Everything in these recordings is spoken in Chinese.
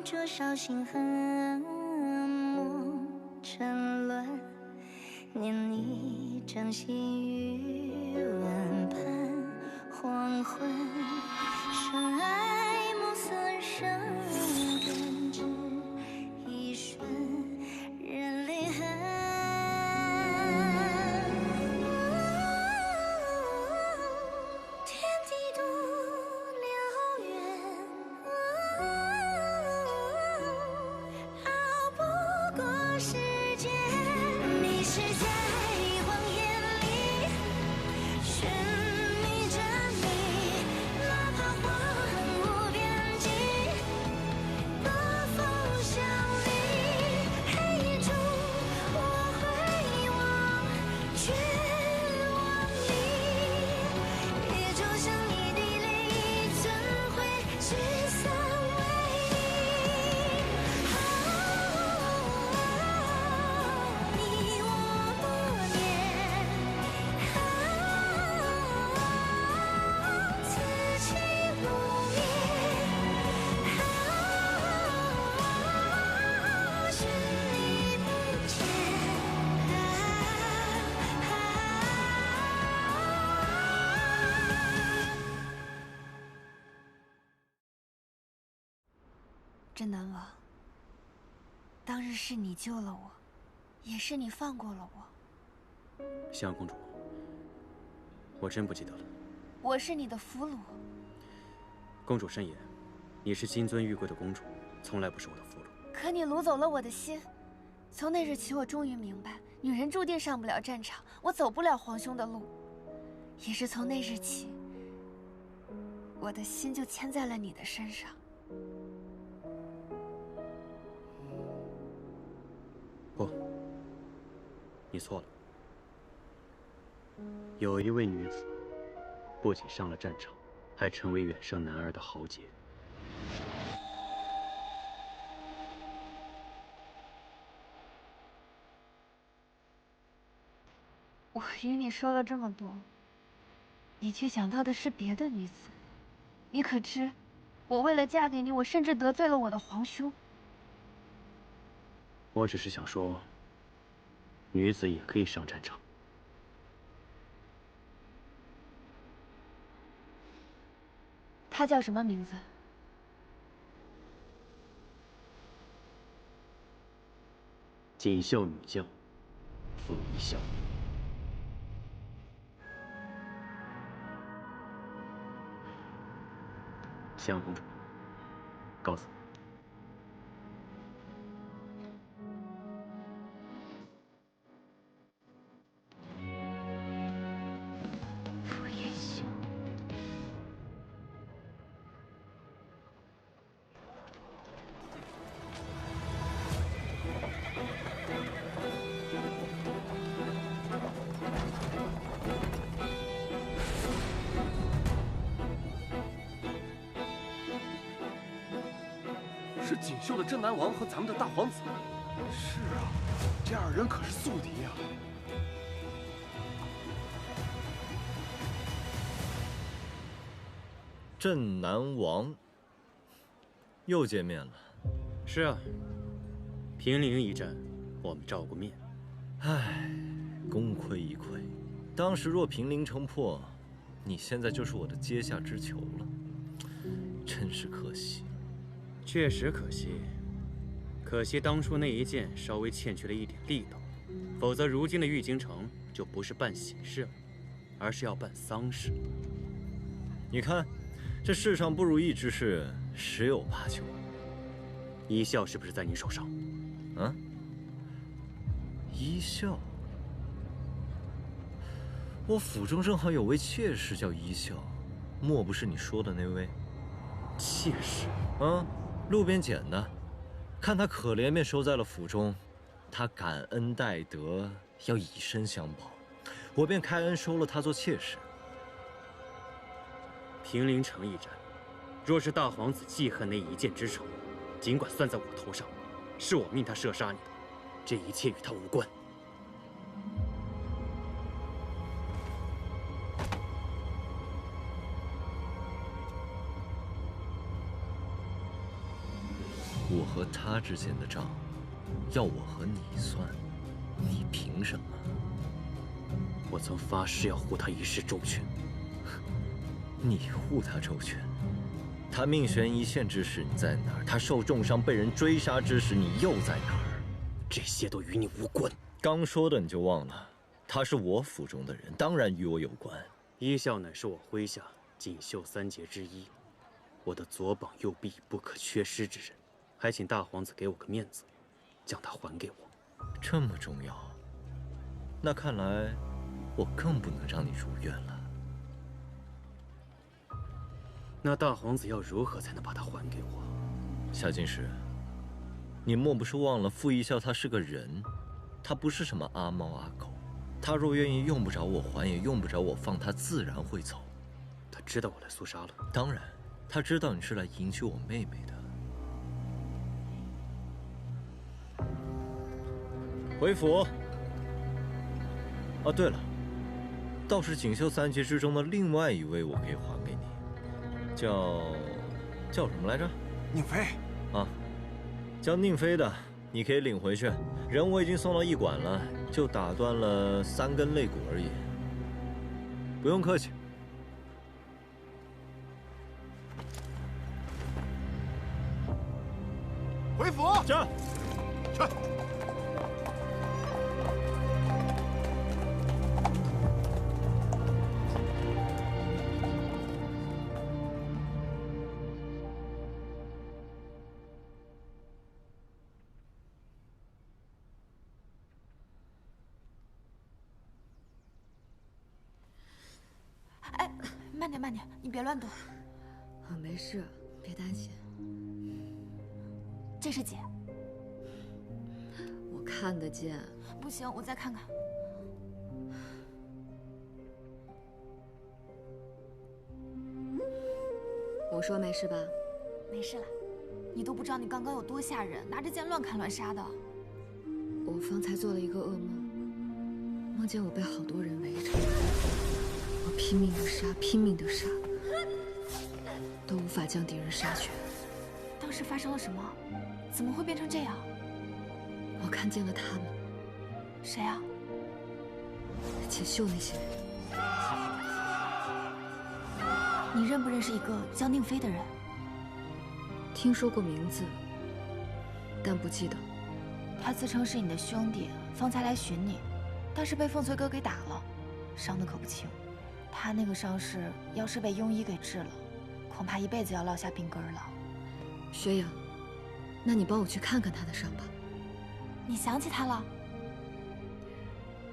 灼烧心痕，磨沉沦，念你掌心余温盘，黄昏，深爱暮色生根只一瞬，人离恨。天地独留缘，熬不过时间，迷失在谎言里，寻觅着你，哪怕荒芜边际，多风相离，黑夜中我回望，绝望里，也就像你的泪怎会聚散为你？你我多年，此情不灭，是你不见。真南王，当日是你救了我，也是你放过了我。襄阳公主，我真不记得了。我是你的俘虏。公主慎言，你是金尊玉贵的公主，从来不是我的俘虏。可你掳走了我的心。从那日起，我终于明白，女人注定上不了战场，我走不了皇兄的路。也是从那日起，我的心就牵在了你的身上。不，你错了。有一位女子，不仅上了战场，还成为远胜男儿的豪杰。我与你说了这么多，你却想到的是别的女子。你可知，我为了嫁给你，我甚至得罪了我的皇兄。我只是想说，女子也可以上战场。她叫什么名字？锦绣女将，傅一笑。襄阳公主，告辞。傅一笑。是锦绣的镇南王和咱们的大皇子。是啊，这二人可是宿敌呀。镇南王，又见面了。是啊，平陵一战，我们照过面。唉，功亏一篑。当时若平陵城破，你现在就是我的阶下之囚了，真是可惜。确实可惜，可惜当初那一剑稍微欠缺了一点力道，否则如今的玉京城就不是办喜事了，而是要办丧事。你看，这世上不如意之事十有八九。一笑是不是在你手上？啊？一笑？我府中正好有位妾室叫一笑，莫不是你说的那位？妾室？啊，路边捡的。看他可怜，便收在了府中。他感恩戴德，要以身相报，我便开恩收了他做妾室。平陵城一战，若是大皇子记恨那一箭之仇，尽管算在我头上，是我命他射杀你的，这一切与他无关。我和他之间的账，要我和你算，你凭什么？我曾发誓要护他一世周全。你护他周全？他命悬一线之时你在哪儿？他受重伤被人追杀之时你又在哪儿？这些都与你无关。刚说的你就忘了？他是我府中的人，当然与我有关。一笑乃是我麾下锦绣三杰之一，我的左膀右臂不可缺失之人，还请大皇子给我个面子，将他还给我。这么重要？那看来我更不能让你如愿了。那大皇子要如何才能把他还给我？夏金石，你莫不是忘了傅一笑他是个人，他不是什么阿猫阿狗。他若愿意用不着我还，也用不着我放，他自然会走。他知道我来肃杀了？当然，他知道你是来迎娶我妹妹的。回府。哦，对了，倒是锦绣三杰之中的另外一位，我可以还给你，叫什么来着？宁妃。啊，叫宁妃的，你可以领回去。人我已经送到驿馆了，就打断了3根肋骨而已。不用客气。回府。驾。去。哎，慢点，慢点，你别乱动。没事，别担心。这是姐。我看得见。不行，我再看看。我说没事吧？没事了。你都不知道你刚刚有多吓人，拿着剑乱砍乱杀的。我方才做了一个噩梦，梦见我被好多人围着，我拼命的杀，拼命的杀，都无法将敌人杀绝。当时发生了什么？怎么会变成这样？我看见了他们。谁啊？锦绣那些人。你认不认识一个叫宁妃的人？听说过名字，但不记得。他自称是你的兄弟，方才来寻你，但是被凤翠哥给打了，伤得可不轻。他那个伤势要是被庸医给治了，恐怕一辈子要落下病根了。学养，那你帮我去看看他的伤吧。你想起他了？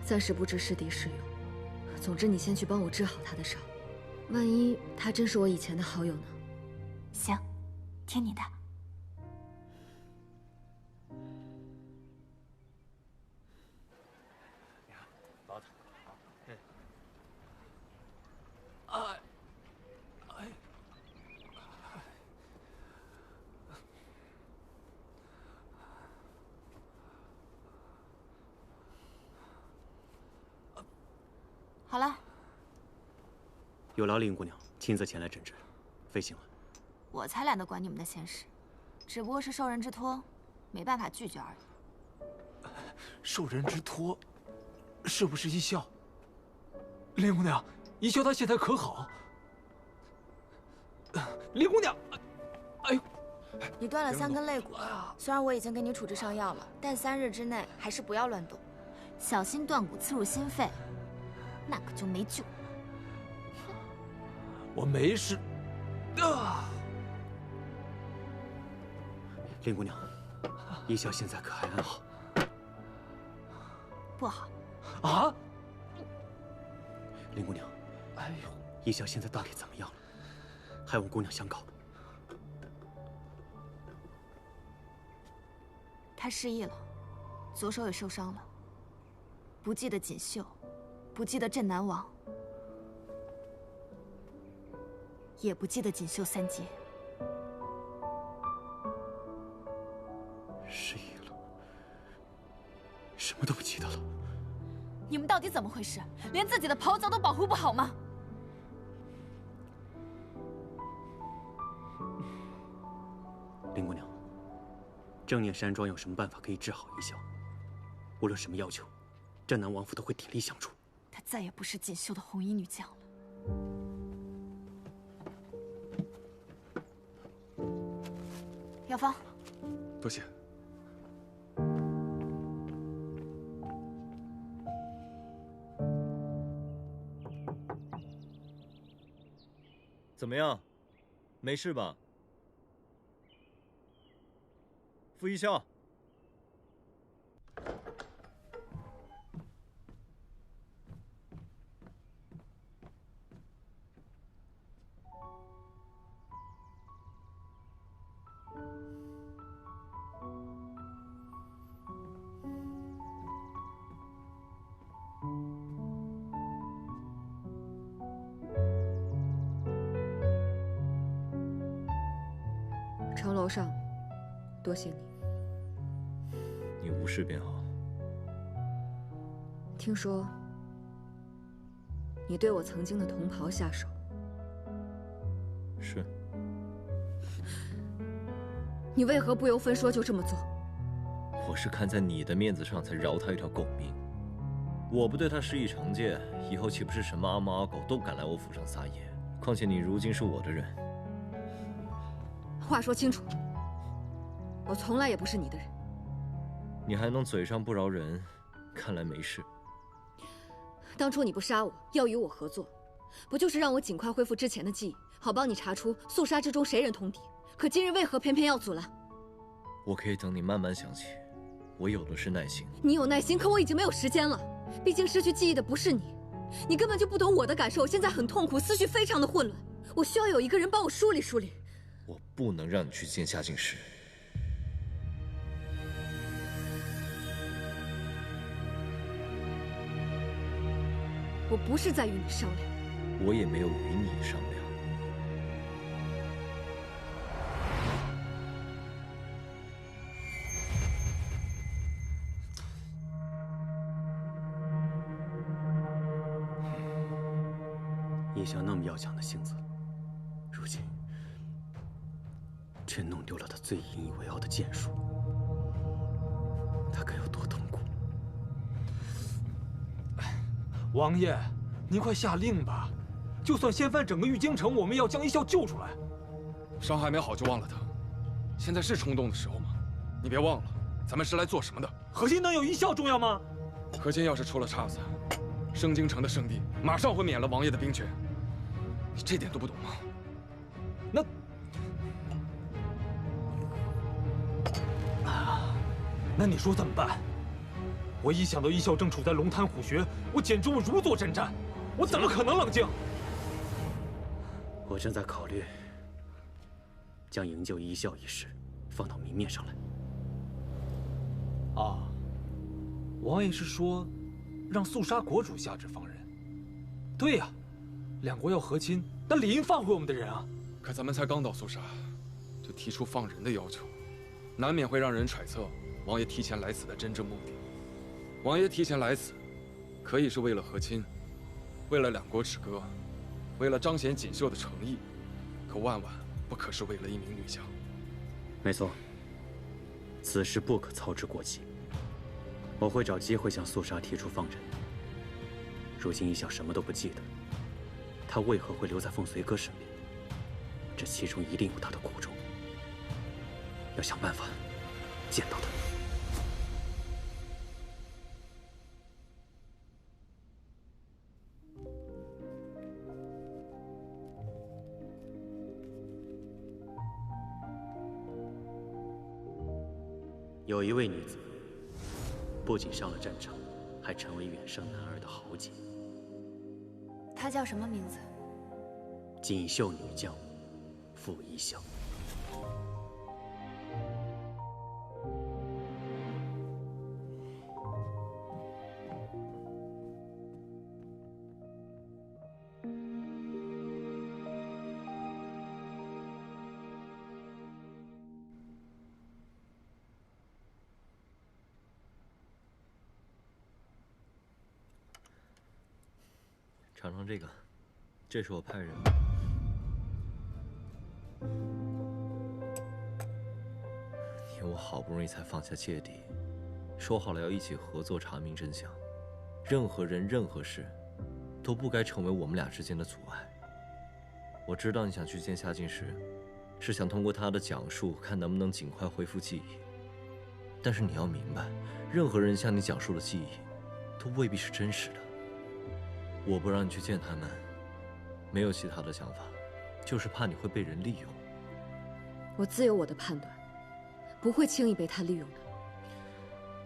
暂时不知是敌是友，总之你先去帮我治好他的伤，万一他真是我以前的好友呢？行，听你的。抱他。好了。有劳林姑娘亲自前来诊治，费心了。我才懒得管你们的闲事，只不过是受人之托，没办法拒绝而已。受人之托，是不是一笑？林姑娘，一笑她现在可好？林姑娘，哎呦！你断了3根肋骨，虽然我已经给你处置上药了，但3日之内还是不要乱动，小心断骨刺入心肺，那可就没救。我没事。林姑娘，一笑现在可还安好？不好。啊！林姑娘，哎呦，一笑现在到底怎么样了？还望姑娘相告。他失忆了，左手也受伤了，不记得锦绣，不记得镇南王，也不记得锦绣3杰。失忆了，什么都不记得了。你们到底怎么回事？连自己的袍泽都保护不好吗？林姑娘，正念山庄有什么办法可以治好一笑？无论什么要求，镇南王府都会鼎力相助。她再也不是锦绣的红衣女将了。药方，多谢。怎么样？没事吧？傅一笑。城楼上，多谢你。你无事便好。听说你对我曾经的同袍下手，是。你为何不由分说就这么做？我是看在你的面子上才饶他一条狗命。我不对他施以惩戒，以后岂不是什么阿猫阿狗都敢来我府上撒野？况且你如今是我的人。话说清楚，我从来也不是你的人。你还能嘴上不饶人，看来没事。当初你不杀我，要与我合作，不就是让我尽快恢复之前的记忆，好帮你查出肃杀之中谁人通敌？可今日为何偏偏要阻拦？我可以等你慢慢想起，我有的是耐心。你有耐心，可我已经没有时间了。毕竟失去记忆的不是你，你根本就不懂我的感受。我现在很痛苦，思绪非常的混乱，我需要有一个人帮我梳理梳理。我不能让你去见夏静时。我不是在与你商量，我也没有与你商量。一向那么要强的性子，如今却弄丢了他最引以为傲的剑术，他该有多痛苦？王爷，您快下令吧！就算掀翻整个玉京城，我们也要将一笑救出来。伤还没好就忘了他，现在是冲动的时候吗？你别忘了，咱们是来做什么的？核心能有一笑重要吗？核心要是出了岔子，盛京城的圣地马上会免了王爷的兵权。你这点都不懂吗？那你说怎么办？我一想到一笑正处在龙潭虎穴，我简直如坐针毡，我怎么可能冷静？我正在考虑将营救一笑一事放到明面上来。啊，王爷是说让肃杀国主下旨放人？对呀，两国要和亲，那理应放回我们的人啊。可咱们才刚到肃杀，就提出放人的要求，难免会让人揣测王爷提前来此的真正目的。王爷提前来此，可以是为了和亲，为了两国止戈，为了彰显锦绣的诚意，可万万不可是为了一名女将。没错，此事不可操之过急。我会找机会向肃杀提出放人。如今一笑什么都不记得，他为何会留在凤随哥身边？这其中一定有他的苦衷。要想办法见到他。有一位女子，不仅上了战场，还成为远胜男儿的豪杰。她叫什么名字？锦绣女将傅一笑。尝尝这个，这是我派人。你天我好不容易才放下芥蒂，说好了要一起合作查明真相，任何人任何事都不该成为我们俩之间的阻碍。我知道你想去见夏进时，是想通过他的讲述看能不能尽快恢复记忆。但是你要明白，任何人向你讲述的记忆都未必是真实的。我不让你去见他们，没有其他的想法，就是怕你会被人利用。我自有我的判断，不会轻易被他利用的。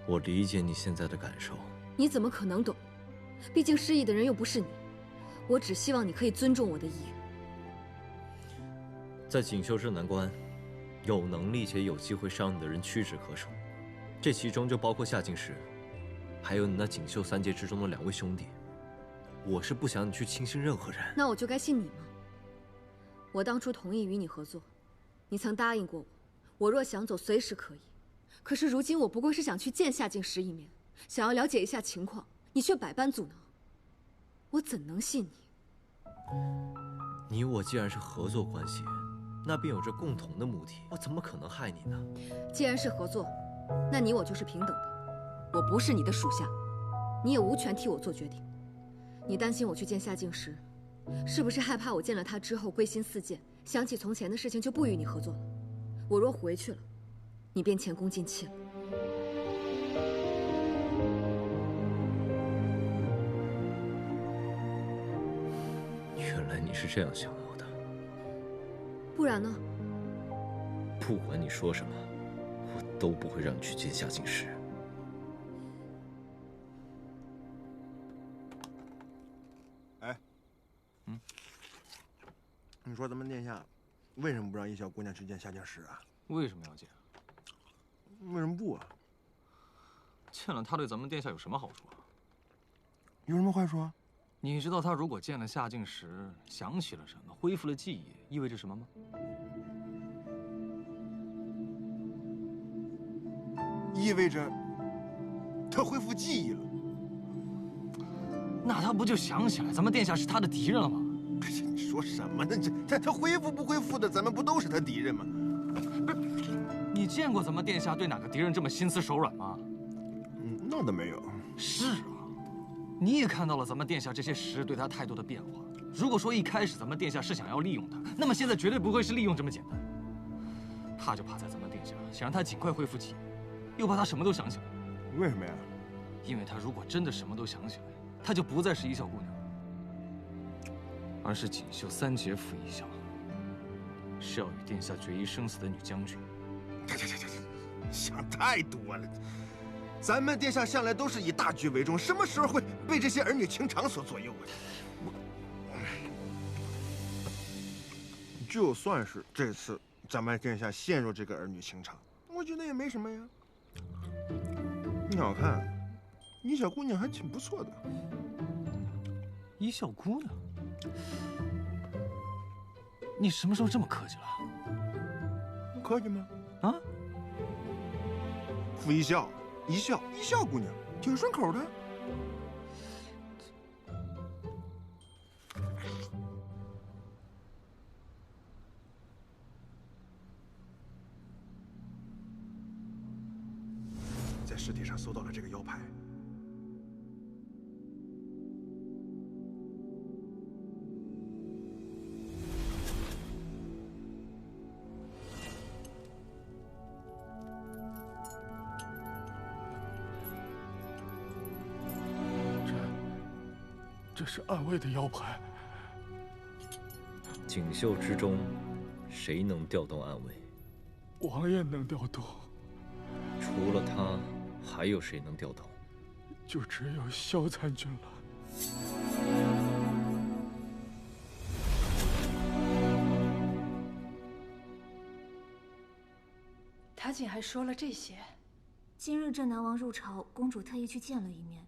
我理解你现在的感受。你怎么可能懂？毕竟失忆的人又不是你。我只希望你可以尊重我的意愿。在锦绣镇南关，有能力且有机会伤你的人屈指可数，这其中就包括夏进时，还有你那锦绣三杰之中的2位兄弟。我是不想你去轻信任何人。那我就该信你吗？我当初同意与你合作，你曾答应过我，我若想走随时可以。可是如今我不过是想去见夏进时一面，想要了解一下情况，你却百般阻挠，我怎能信你？你我既然是合作关系，那便有着共同的目的，我怎么可能害你呢？既然是合作，那你我就是平等的。我不是你的属下，你也无权替我做决定。你担心我去见夏进时，是不是害怕我见了他之后归心似箭，想起从前的事情就不与你合作了？我若回去了，你便前功尽弃了。原来你是这样想我的。不然呢？不管你说什么，我都不会让你去见夏进时。你说咱们殿下为什么不让叶小姑娘去见夏进时啊？为什么要见？为什么不啊？见了他对咱们殿下有什么好处啊？有什么坏处啊？你知道他如果见了夏进时，想起了什么，恢复了记忆，意味着什么吗？意味着他恢复记忆了。那他不就想起来咱们殿下是他的敌人了吗？你说什么呢？他恢复不恢复的，咱们不都是他敌人吗？不是，你见过咱们殿下对哪个敌人这么心慈手软吗？那倒没有。是啊，你也看到了咱们殿下这些时日对他态度的变化。如果说一开始咱们殿下是想要利用他，那么现在绝对不会是利用这么简单。怕就怕在咱们殿下想让他尽快恢复记忆，又怕他什么都想起来。为什么呀？因为他如果真的什么都想起来，她就不再是一笑姑娘，而是锦绣三杰府一笑，是要与殿下决一生死的女将军。这，想太多了。咱们殿下向来都是以大局为重，什么时候会被这些儿女情长所左右啊？就算是这次咱们殿下陷入这个儿女情长，我觉得也没什么呀。你好看，你小姑娘还挺不错的。一笑姑娘，你什么时候这么客气了？客气吗？啊？傅一笑姑娘，挺顺口的。在尸体上搜到了这个腰牌。这是暗卫的腰牌。锦绣之中，谁能调动暗卫？王爷能调动。除了他，还有谁能调动？就只有萧参军了。他竟还说了这些。今日镇南王入朝，公主特意去见了一面，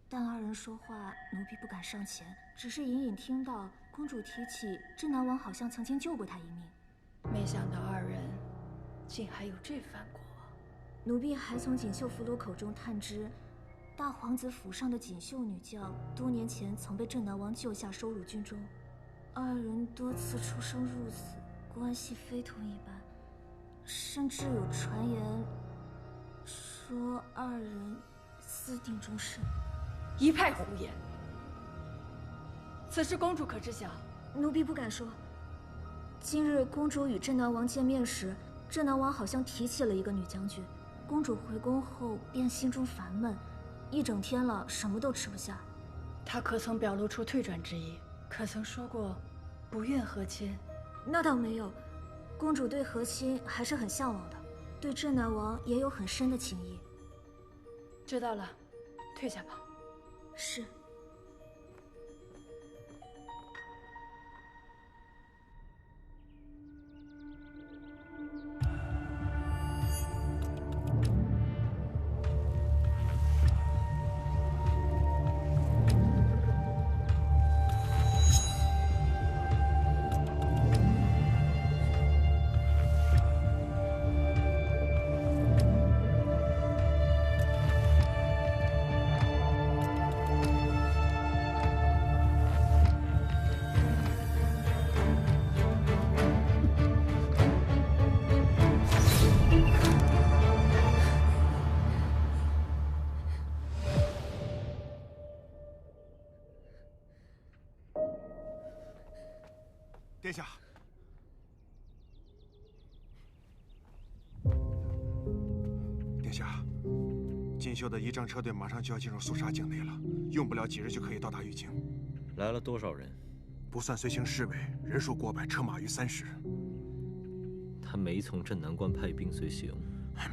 但二人说话，奴婢不敢上前，只是隐隐听到公主提起镇南王好像曾经救过她一命。没想到二人竟还有这番过往。奴婢还从锦绣俘虏口中探知，大皇子府上的锦绣女将多年前曾被镇南王救下，收入军中。二人多次出生入死，关系非同一般。甚至有传言说二人私定终身。一派胡言！此事公主可知晓？奴婢不敢说。今日公主与镇南王见面时，镇南王好像提起了一个女将军。公主回宫后便心中烦闷，一整天了，什么都吃不下。她可曾表露出退转之意？可曾说过不愿和亲？那倒没有，公主对和亲还是很向往的，对镇南王也有很深的情谊。知道了，退下吧。是。殿下，殿下，锦绣的仪仗车队马上就要进入肃杀境内了，用不了几日就可以到达玉京。来了多少人？不算随行侍卫，人数过百，车马逾30。他没从镇南关派兵随行？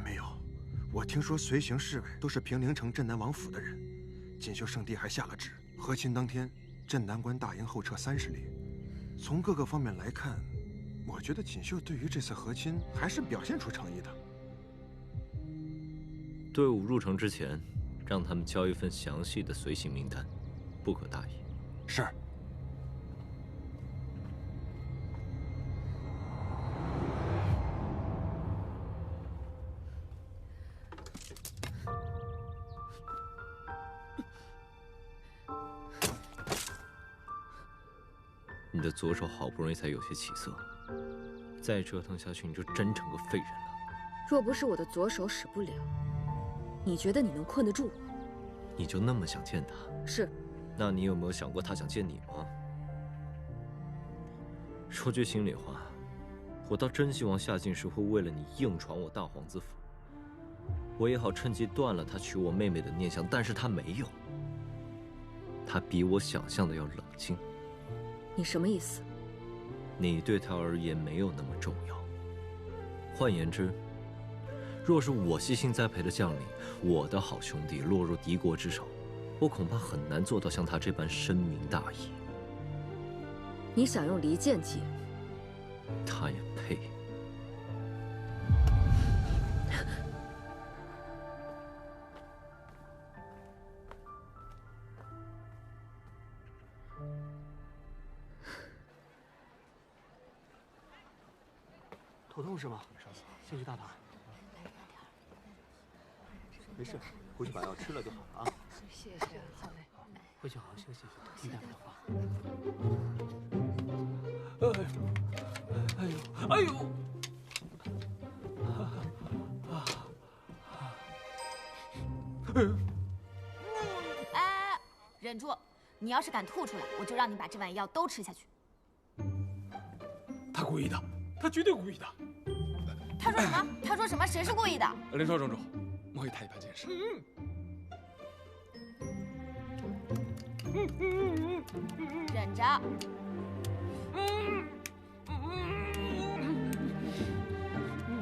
没有，我听说随行侍卫都是平陵城镇南王府的人。锦绣圣地还下了旨，和亲当天，镇南关大营后撤30里。从各个方面来看，我觉得锦绣对于这次和亲还是表现出诚意的。队伍入城之前，让他们交一份详细的随行名单，不可大意。是。你的左手好不容易才有些起色，再折腾下去你就真成个废人了。若不是我的左手使不了，你觉得你能困得住我？你就那么想见他？是。那你有没有想过他想见你吗？说句心里话，我倒真希望夏进士会为了你硬闯我大皇子府，我也好趁机断了他娶我妹妹的念想。但是他没有，他比我想象的要冷静。你什么意思？你对他而言没有那么重要。换言之，若是我悉心栽培的将领，我的好兄弟落入敌国之手，我恐怕很难做到像他这般深明大义。你想用离间计？他也配？头痛是吗？谢谢大唐。没事，回去把药吃了就好了啊。谢谢少尉。回去好好休息，听大夫的话。哎呦！哎，忍住！你要是敢吐出来，我就让你把这碗药都吃下去。他故意的，他绝对故意的。他说什么？他说什么？谁是故意的？林少庄主，莫以太一般见识。忍着。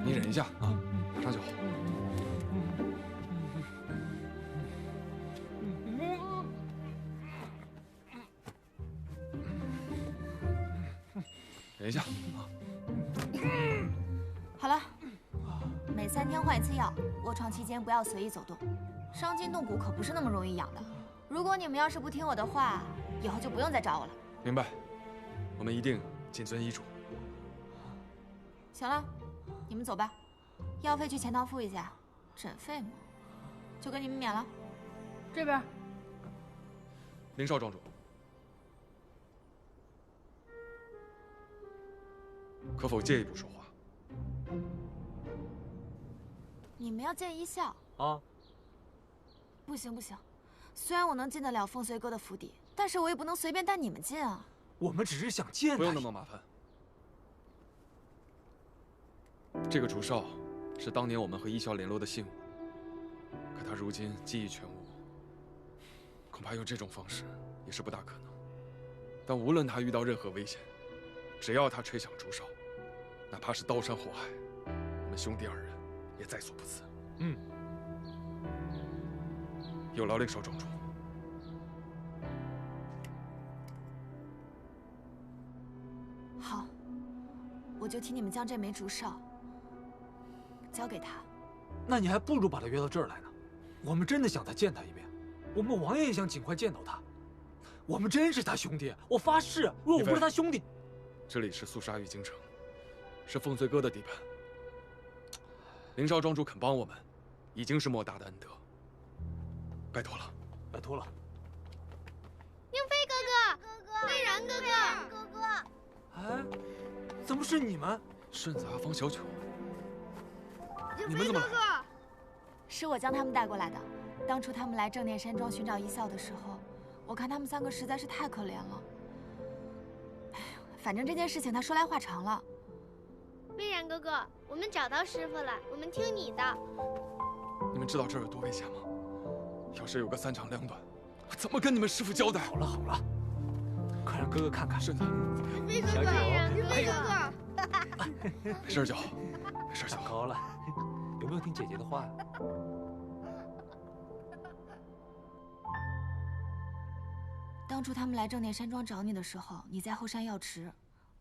你忍一下啊，马上就好。忍一下啊。好了，每3天换一次药，卧床期间不要随意走动。伤筋动骨可不是那么容易养的。如果你们要是不听我的话，以后就不用再找我了。明白，我们一定谨遵医嘱。行了，你们走吧，药费去钱塘付一下，诊费嘛，就给你们免了。这边。林少庄主，可否借一步说话？你们要见一笑啊？不行不行，虽然我能进得了凤随哥的府邸，但是我也不能随便带你们进啊。我们只是想见他。不用那么麻烦。这个竹少是当年我们和一笑联络的信物，可他如今记忆全无，恐怕用这种方式也是不大可能。但无论他遇到任何危险，只要他吹响竹哨，哪怕是刀山火海，我们兄弟二人也在所不辞。有劳令少庄主。好，我就替你们将这枚竹哨交给他。那你还不如把他约到这儿来呢。我们真的想再见他一面，我们王爷也想尽快见到他。我们真是他兄弟，我发誓，如果我不是他兄弟，这里是肃杀玉京城，是凤随哥的地盘。林少庄主肯帮我们，已经是莫大的恩德。拜托了，拜托了。宁妃哥哥，魏然哥哥，哎，怎么是你们？顺子、阿芳、小九，宁妃哥哥，是我将他们带过来的。当初他们来正念山庄寻找一笑的时候，我看他们三个实在是太可怜了。哎呀，反正这件事情他说来话长了。魏然哥哥，我们找到师傅了，我们听你的。你们知道这儿有多危险吗？要是有个三长两短，我怎么跟你们师傅交代？好了好了，快让哥哥看看。顺子，宁妃哥哥，宁妃哥哥，没事就好，没事就好。高了，有没有听姐姐的话呀？当初他们来正念山庄找你的时候，你在后山药池。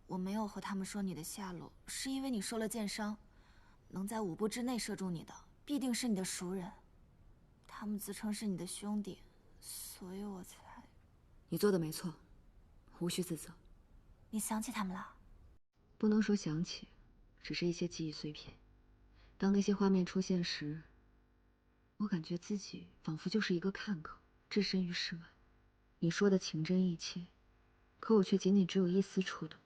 我没有和他们说你的下落，是因为你受了箭伤，能在5步之内射中你的，必定是你的熟人。他们自称是你的兄弟，所以我才……你做的没错，无需自责。你想起他们了？不能说想起，只是一些记忆碎片。当那些画面出现时，我感觉自己仿佛就是一个看客，置身于世外。你说的情真意切，可我却仅仅只有一丝触动。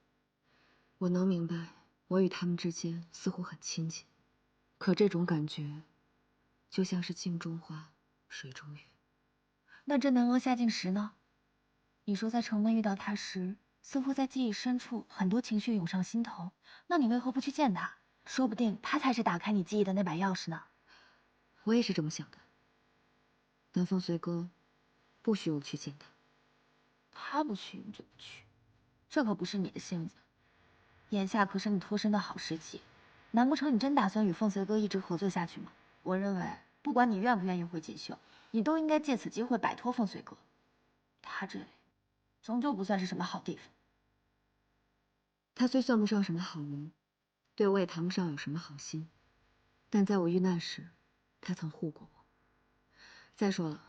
我能明白，我与他们之间似乎很亲近，可这种感觉，就像是镜中花，水中月。那镇南王夏静时呢？你说在城门遇到他时，似乎在记忆深处，很多情绪涌上心头。那你为何不去见他？说不定他才是打开你记忆的那把钥匙呢。我也是这么想的，但凤随哥不许我去见他。他不去你就不去，这可不是你的性子。眼下可是你脱身的好时机，难不成你真打算与凤随哥一直合作下去吗？我认为，不管你愿不愿意回锦绣，你都应该借此机会摆脱凤随哥。他这里，终究不算是什么好地方。他虽算不上什么好人，对我也谈不上有什么好心，但在我遇难时，他曾护过我。再说了，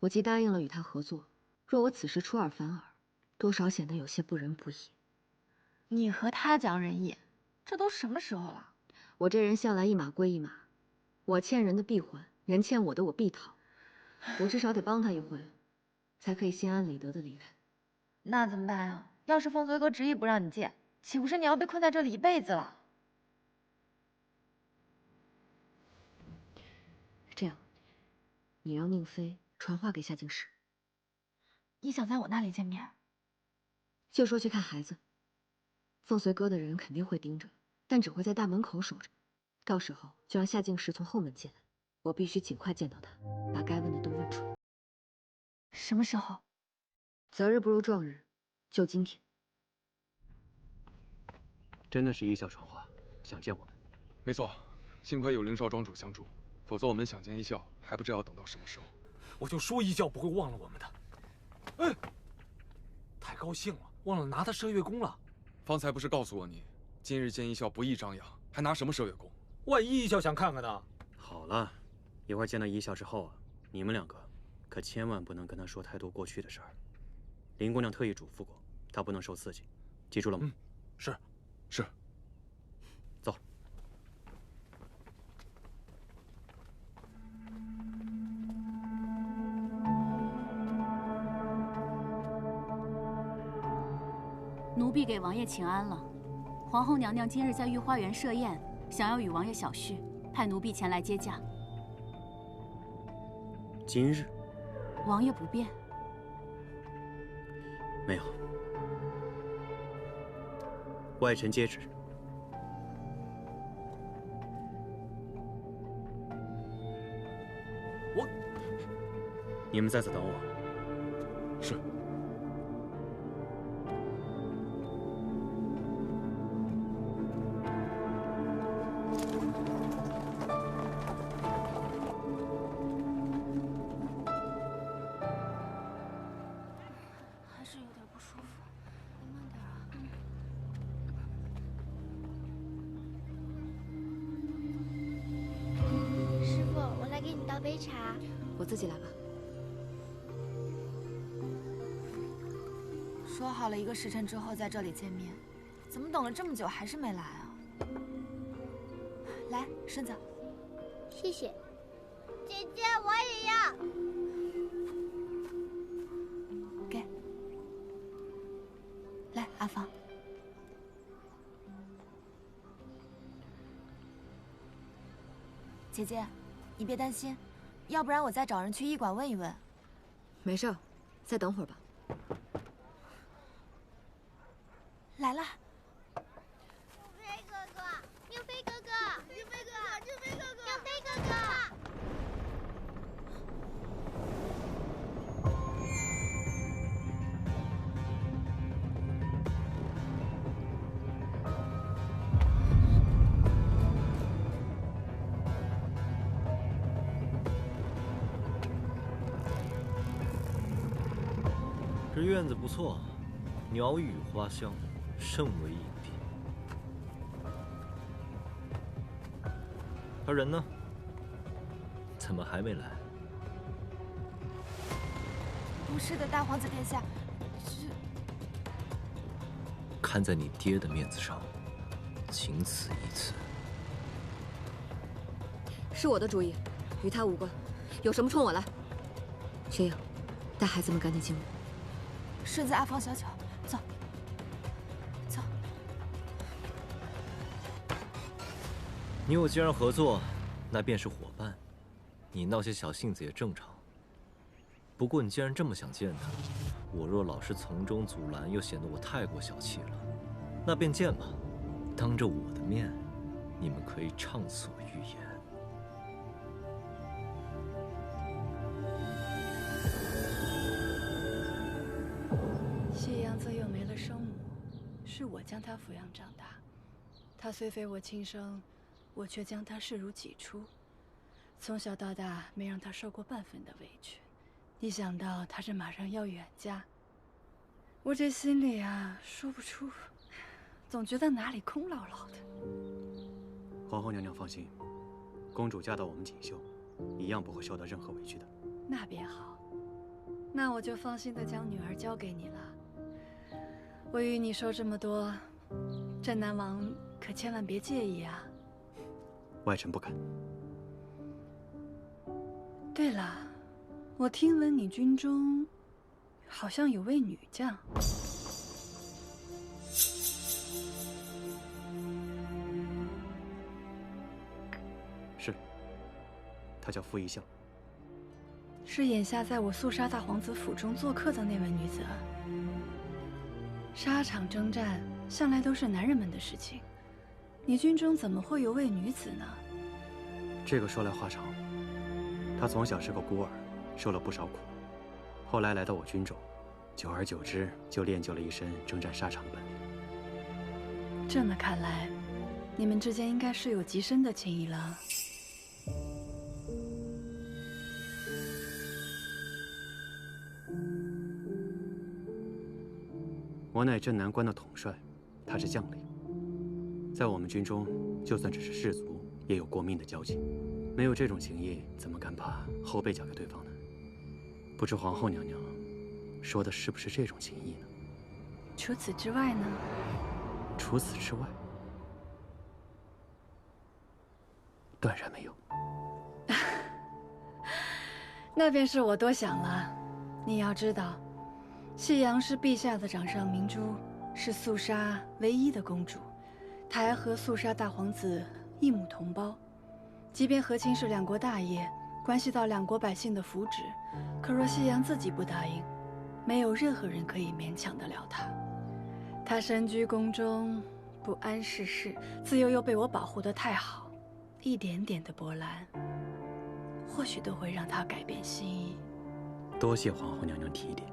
我既答应了与他合作，若我此时出尔反尔，多少显得有些不仁不义。你和他讲仁义，这都什么时候了？我这人向来一码归一码，我欠人的必还，人欠我的我必讨。我至少得帮他一回，才可以心安理得的离开。那怎么办啊？要是凤随哥执意不让你见，岂不是你要被困在这里一辈子了？这样，你让宁妃传话给夏静时。你想在我那里见面？就说去看孩子。凤随哥的人肯定会盯着，但只会在大门口守着。到时候就让夏静时从后门进来，我必须尽快见到他，把该问的都问出来。什么时候？择日不如撞日，就今天。真的是一笑传话，想见我们。没错，幸亏有林少庄主相助，否则我们想见一笑还不知道要等到什么时候。我就说一笑不会忘了我们的。哎，太高兴了，忘了拿他射月弓了。方才不是告诉我你，今日见一笑不宜张扬，还拿什么射月弓？万一一笑想看看呢？好了，一会儿见到一笑之后啊，你们两个可千万不能跟他说太多过去的事儿。林姑娘特意嘱咐过，她不能受刺激，记住了吗？是。走。奴婢给王爷请安了。皇后娘娘今日在御花园设宴，想要与王爷小叙，派奴婢前来接驾。今日，王爷不便。没有。外臣接旨。你们在此等我。是。还是有点不舒服，你慢点啊。师傅，我来给你倒杯茶。我自己来吧。说好了1个时辰之后在这里见面，怎么等了这么久还是没来啊？来，身子。谢谢。姐姐，我也要。给。来，阿芳。姐姐，你别担心，要不然我再找人去医馆问一问。没事儿，再等会儿吧。来了。牛飞哥哥，牛飞哥哥，牛飞哥哥，牛飞哥哥，牛飞哥哥。这院子不错，鸟语花香，甚为隐蔽。他人呢？怎么还没来？不是的，大皇子殿下，看在你爹的面子上，仅此一次。是我的主意，与他无关，有什么冲我来。雪影，带孩子们赶紧进屋。顺子、阿芳、小巧，走。走。你我既然合作，那便是伙伴。你闹些小性子也正常。不过你既然这么想见他，我若老是从中阻拦，又显得我太过小气了。那便见吧，当着我的面，你们可以畅所欲言。谢阳则又没了生母，是我将他抚养长大。他虽非我亲生，我却将他视如己出。从小到大，没让他受过半分的委屈。一想到他这马上要远嫁，我这心里啊说不出，总觉得哪里空落落的。皇后娘娘放心，公主嫁到我们锦绣，一样不会受到任何委屈的。那便好，那我就放心的将女儿交给你了。我与你说这么多，镇南王可千万别介意啊。外臣不敢。对了，我听闻你军中好像有位女将。是，她叫傅一笑。是眼下在我肃杀大皇子府中做客的那位女子。沙场征战向来都是男人们的事情，你军中怎么会有位女子呢？这个说来话长。她从小是个孤儿，受了不少苦，后来来到我军中，久而久之就练就了一身征战沙场的本领。这么看来，你们之间应该是有极深的情谊了。我乃镇南关的统帅，他是将领，在我们军中，就算只是士卒，也有过命的交情。没有这种情谊，怎么敢把后背交给对方呢？不知皇后娘娘说的是不是这种情谊呢？除此之外呢？除此之外，断然没有。那便是我多想了。你要知道，谢阳是陛下的掌上明珠，是肃杀唯一的公主，她还和肃杀大皇子一母同胞。即便和亲是两国大业，关系到两国百姓的福祉，可若夕阳自己不答应，没有任何人可以勉强得了他。他身居宫中，不谙世事，自幼又被我保护得太好，一点点的波澜，或许都会让他改变心意。多谢皇后娘娘提点。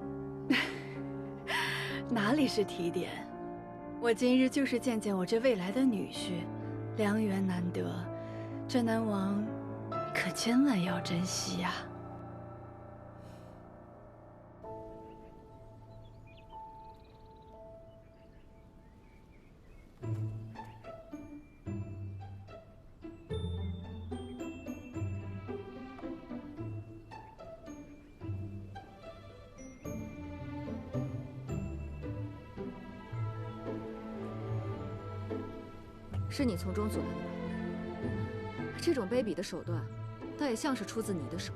哪里是提点？我今日就是见见我这未来的女婿，良缘难得，镇南王可千万要珍惜呀！是你从中作案的吧？这种卑鄙的手段，倒也像是出自你的手。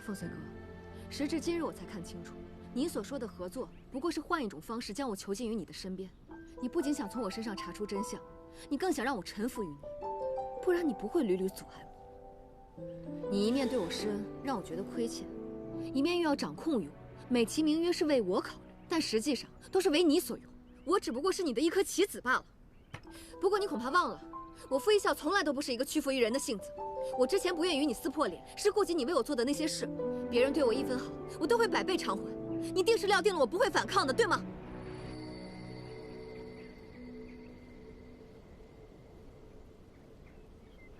凤随哥，时至今日我才看清楚，你所说的合作，不过是换一种方式将我囚禁于你的身边。你不仅想从我身上查出真相，你更想让我臣服于你，不然你不会屡屡阻碍我。你一面对我施恩，让我觉得亏欠，一面又要掌控于我，美其名曰是为我考虑，但实际上都是为你所用。我只不过是你的一颗棋子罢了。不过你恐怕忘了，我傅一笑从来都不是一个屈服于人的性子。我之前不愿与你撕破脸，是顾及你为我做的那些事。别人对我一分好，我都会百倍偿还。你定是料定了我不会反抗的，对吗？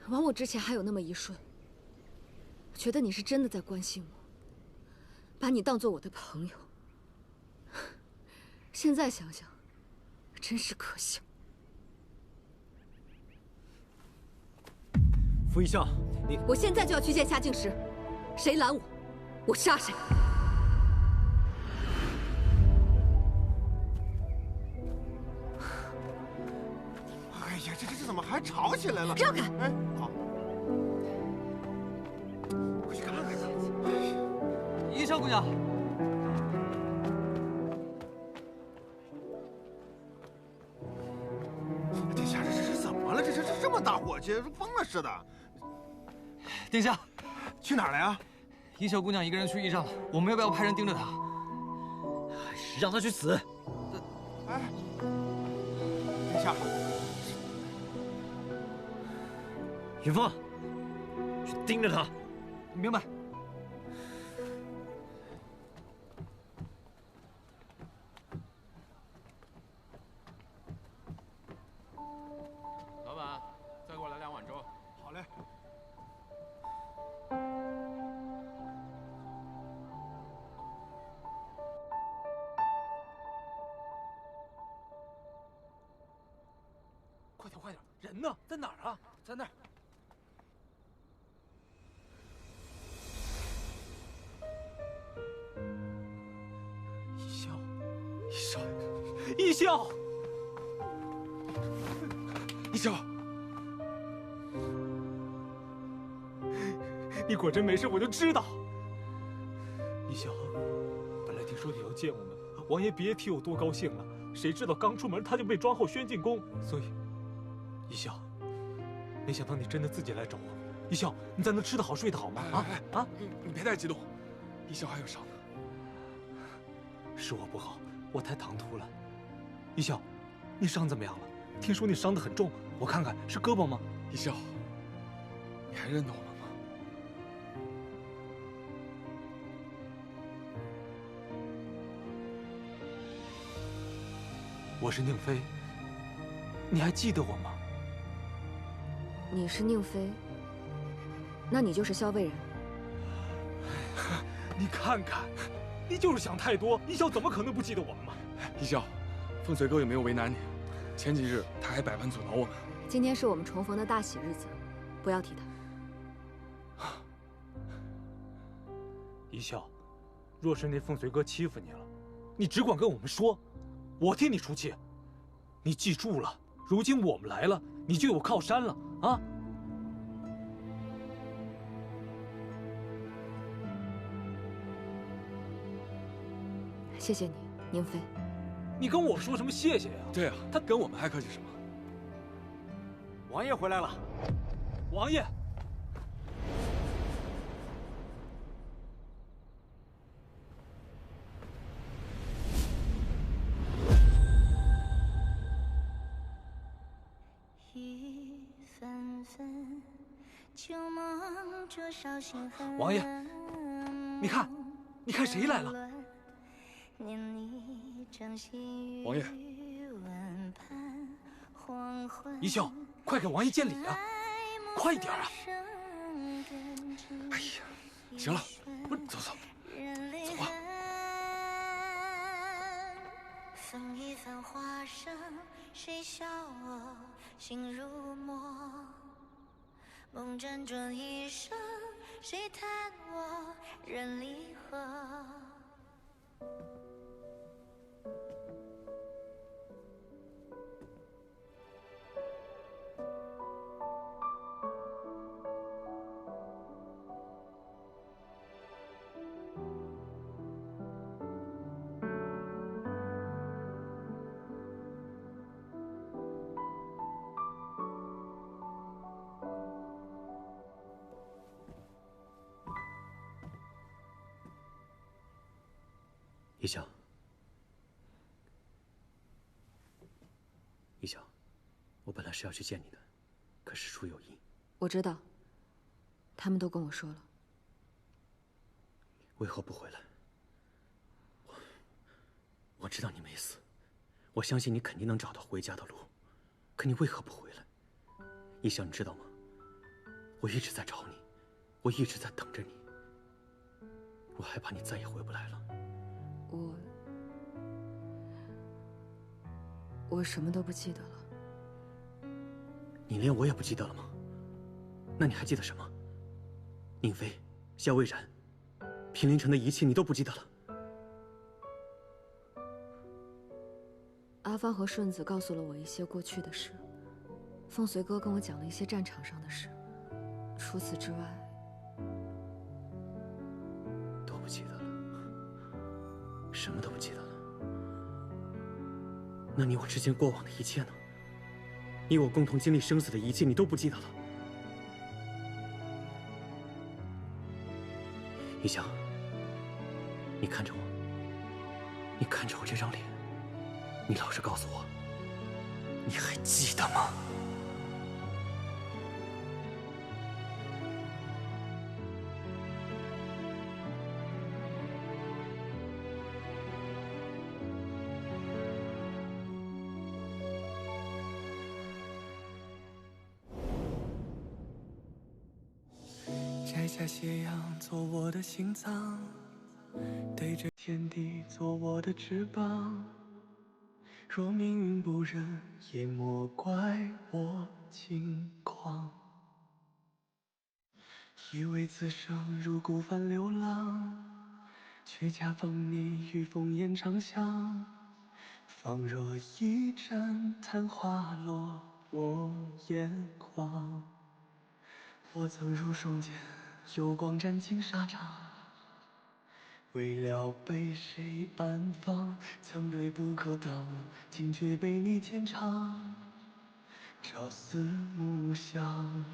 亡我之前还有那么一瞬，觉得你是真的在关心我，把你当做我的朋友。现在想想，真是可笑。傅一笑，我现在就要去见夏静时，谁拦我，我杀谁。哎呀，这怎么还吵起来了？让开！哎，好，快去看看去。一笑姑娘，殿下，这怎么了？这么大火气，疯了似的。殿下，去哪儿了呀？一笑姑娘一个人去驿站了，我们要不要派人盯着她？让她去死！哎，殿下，云芳，去盯着她。明白。老板，再给我来2碗粥。好嘞。快点，快点！人呢？在哪儿啊？在那儿。一笑，一笑，你果真没事，我就知道。一笑，本来听说你要见我们，王爷别提有多高兴了。谁知道刚出门他就被庄后宣进宫，所以，一笑，没想到你真的自己来找我。一笑，你在那吃得好睡得好吗？啊，你别太激动，一笑还有伤呢。是我不好，我太唐突了。一笑，你伤怎么样了？听说你伤得很重，我看看是胳膊吗？一笑，你还认得我们吗？我是宁妃，你还记得我吗？你是宁妃，那你就是萧魏人。你看看，你就是想太多。一笑怎么可能不记得我们嘛？一笑，凤随哥有没有为难你？前几日他还百般阻挠我们。今天是我们重逢的大喜日子，不要提他。一笑，若是那凤随哥欺负你了，你只管跟我们说，我替你出气。你记住了，如今我们来了，你就有靠山了啊！谢谢你，宁妃。你跟我说什么谢谢呀？对啊，他跟我们还客气什么？王爷回来了。王爷，王爷，你看，你看谁来了？王爷，一笑，快给王爷见礼啊！快点啊！哎呀，行了，不是，走走，走吧。分一分花生，谁笑我心如墨？梦辗转一生，谁叹我人离合？一笑，一笑，我本来是要去见你的，可事出有因。我知道，他们都跟我说了。为何不回来？我知道你没死，我相信你肯定能找到回家的路，可你为何不回来？一笑，你知道吗？我一直在找你，我一直在等着你，我害怕你再也回不来了。我什么都不记得了。你连我也不记得了吗？那你还记得什么？宁妃、夏蔚然、平陵城的一切你都不记得了？阿芳和顺子告诉了我一些过去的事，凤随哥跟我讲了一些战场上的事，除此之外，都不记得了，什么都不记得了。那你我之间过往的一切呢？你我共同经历生死的一切，你都不记得了？一笑，你看着我，你看着我这张脸，你老实告诉我，你还记得吗？摘下斜阳做我的心脏，对着天地做我的翅膀。若命运不忍，也莫怪我轻狂。以为此生如孤帆流浪，却恰逢你与烽烟长相。仿若一阵昙花落我眼眶。我曾如霜剑，幽光斩尽沙场，为了被谁安放？曾锐不可当，今却被你牵肠，朝思暮想。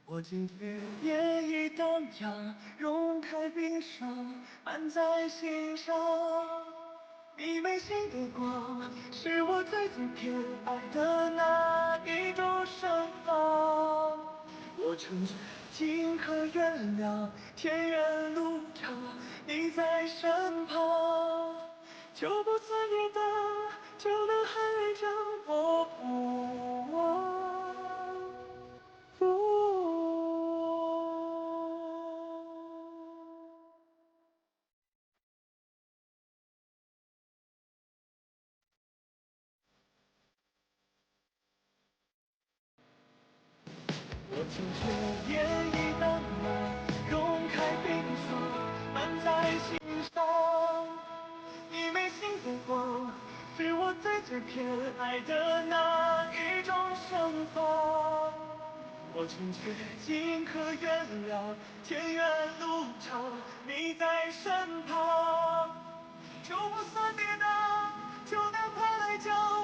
我今却夜已荡漾，融开冰霜，满在心上。你眉心的光，是我最偏爱的那一种盛放。我成全情和原谅，天远路长，你在身旁，就不算跌宕，就能含泪将我不忘。我曾却夜已荡漾，融开冰霜，满在心上。你眉心的光，是我最偏爱的那一种盛放。我成全情和原谅，天远路长，你在身旁，就不算跌宕，就能盼来将。